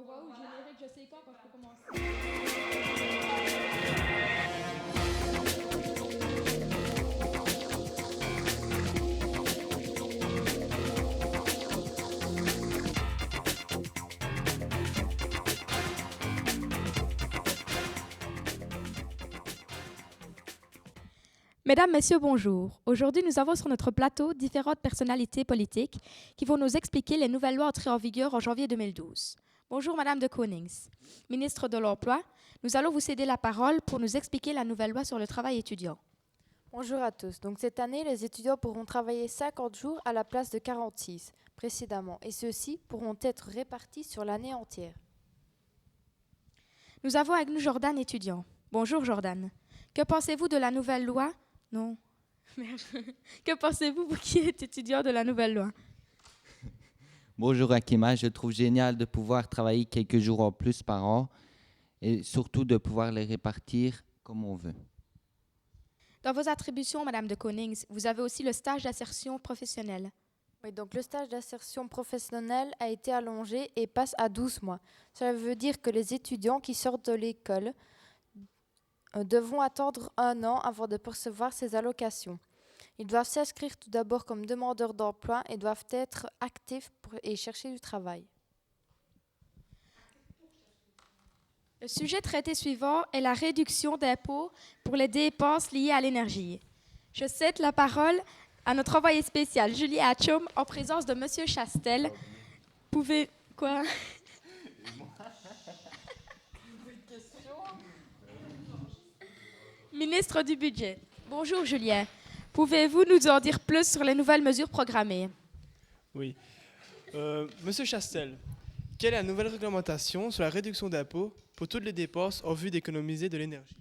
Wow, générique, je sais quand je peux commencer. Mesdames, Messieurs, bonjour. Aujourd'hui, nous avons sur notre plateau différentes personnalités politiques qui vont nous expliquer les nouvelles lois entrées en vigueur en janvier 2012. Bonjour Madame de Konings, ministre de l'Emploi. Nous allons vous céder la parole pour nous expliquer la nouvelle loi sur le travail étudiant. Bonjour à tous. Donc cette année, les étudiants pourront travailler 50 jours à la place de 46 précédemment, et ceux-ci pourront être répartis sur l'année entière. Nous avons avec nous Jordan, étudiant. Bonjour Jordan. Que pensez-vous de la nouvelle loi? Non. Merde. Que pensez-vous, vous qui êtes étudiant, de la nouvelle loi? Bonjour Akima, je trouve génial de pouvoir travailler quelques jours en plus par an et surtout de pouvoir les répartir comme on veut. Dans vos attributions, Madame de Konings, vous avez aussi le stage d'insertion professionnelle. Oui, donc le stage d'insertion professionnelle a été allongé et passe à 12 mois. Cela veut dire que les étudiants qui sortent de l'école devront attendre 1 an avant de percevoir ces allocations. Ils doivent s'inscrire tout d'abord comme demandeurs d'emploi et doivent être actifs et chercher du travail. Le sujet traité suivant est la réduction d'impôts pour les dépenses liées à l'énergie. Je cède la parole à notre envoyé spécial, Julie Hatchum, en présence de Monsieur Chastel. Pouvez... Quoi? Ministre du Budget. Bonjour Julien. Pouvez-vous nous en dire plus sur les nouvelles mesures programmées? Oui. Monsieur Chastel, quelle est la nouvelle réglementation sur la réduction d'impôts pour toutes les dépenses en vue d'économiser de l'énergie?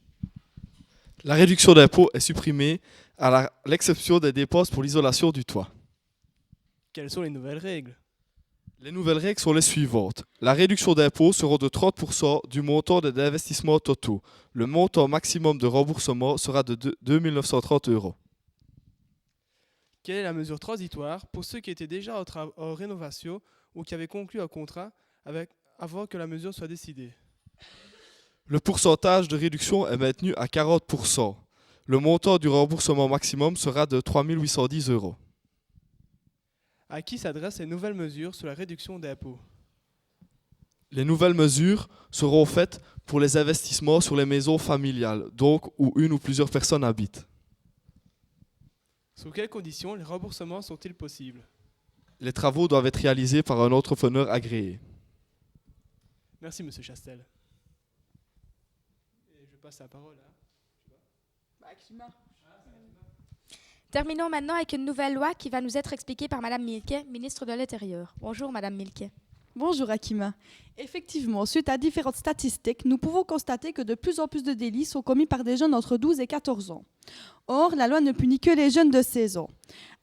La réduction d'impôt est supprimée à l'exception des dépenses pour l'isolation du toit. Quelles sont les nouvelles règles? Les nouvelles règles sont les suivantes. La réduction d'impôt sera de 30% du montant des investissements totaux. Le montant maximum de remboursement sera de 2 930 €. Quelle est la mesure transitoire pour ceux qui étaient déjà en rénovation ou qui avaient conclu un contrat avant que la mesure soit décidée? Le pourcentage de réduction est maintenu à 40%. Le montant du remboursement maximum sera de 3 810 €. À qui s'adressent les nouvelles mesures sur la réduction d'impôts? Les nouvelles mesures seront faites pour les investissements sur les maisons familiales, donc où une ou plusieurs personnes habitent. Sous quelles conditions les remboursements sont-ils possibles? Les travaux doivent être réalisés par un entrepreneur agréé. Merci Monsieur Chastel. Et je passe la parole à... Terminons maintenant avec une nouvelle loi qui va nous être expliquée par Madame Milquet, ministre de l'Intérieur. Bonjour Madame Milquet. Bonjour Akima. Effectivement, suite à différentes statistiques, nous pouvons constater que de plus en plus de délits sont commis par des jeunes entre 12 et 14 ans. Or, la loi ne punit que les jeunes de 16 ans.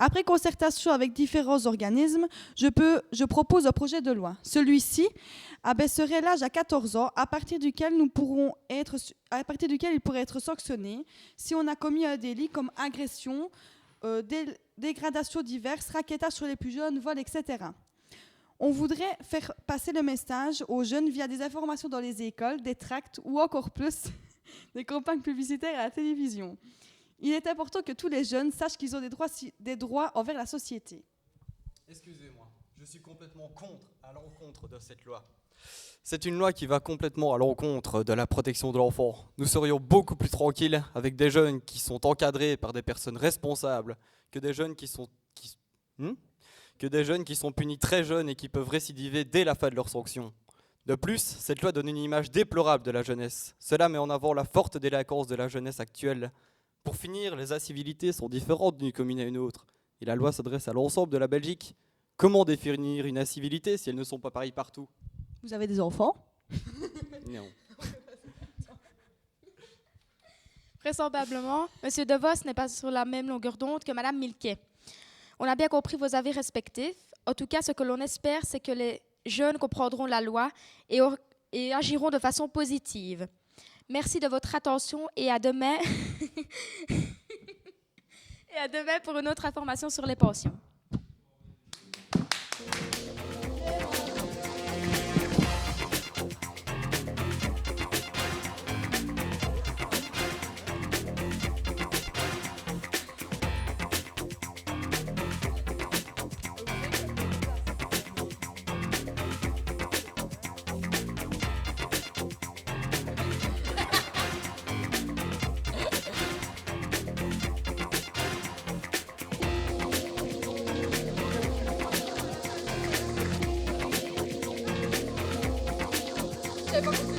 Après concertation avec différents organismes, je propose un projet de loi. Celui-ci abaisserait l'âge à 14 ans à partir duquel il pourrait être sanctionné si on a commis un délit comme agression, dégradations diverses, raquettage sur les plus jeunes, vol, etc. On voudrait faire passer le message aux jeunes via des informations dans les écoles, des tracts ou encore plus, des campagnes publicitaires à la télévision. Il est important que tous les jeunes sachent qu'ils ont des droits envers la société. Excusez-moi, je suis complètement à l'encontre de cette loi. C'est une loi qui va complètement à l'encontre de la protection de l'enfant. Nous serions beaucoup plus tranquilles avec des jeunes qui sont encadrés par des personnes responsables que des jeunes qui sont punis très jeunes et qui peuvent récidiver dès la fin de leur sanction. De plus, cette loi donne une image déplorable de la jeunesse. Cela met en avant la forte délinquance de la jeunesse actuelle. Pour finir, les incivilités sont différentes d'une commune à une autre. Et la loi s'adresse à l'ensemble de la Belgique. Comment définir une incivilité si elles ne sont pas pareilles partout? Vous avez des enfants? Non. Vraisemblablement, M. De Vos n'est pas sur la même longueur d'onde que Mme Milquet. On a bien compris vos avis respectifs. En tout cas, ce que l'on espère, c'est que les jeunes comprendront la loi et agiront de façon positive. Merci de votre attention et à demain. Et à demain pour une autre information sur les pensions. savais pas que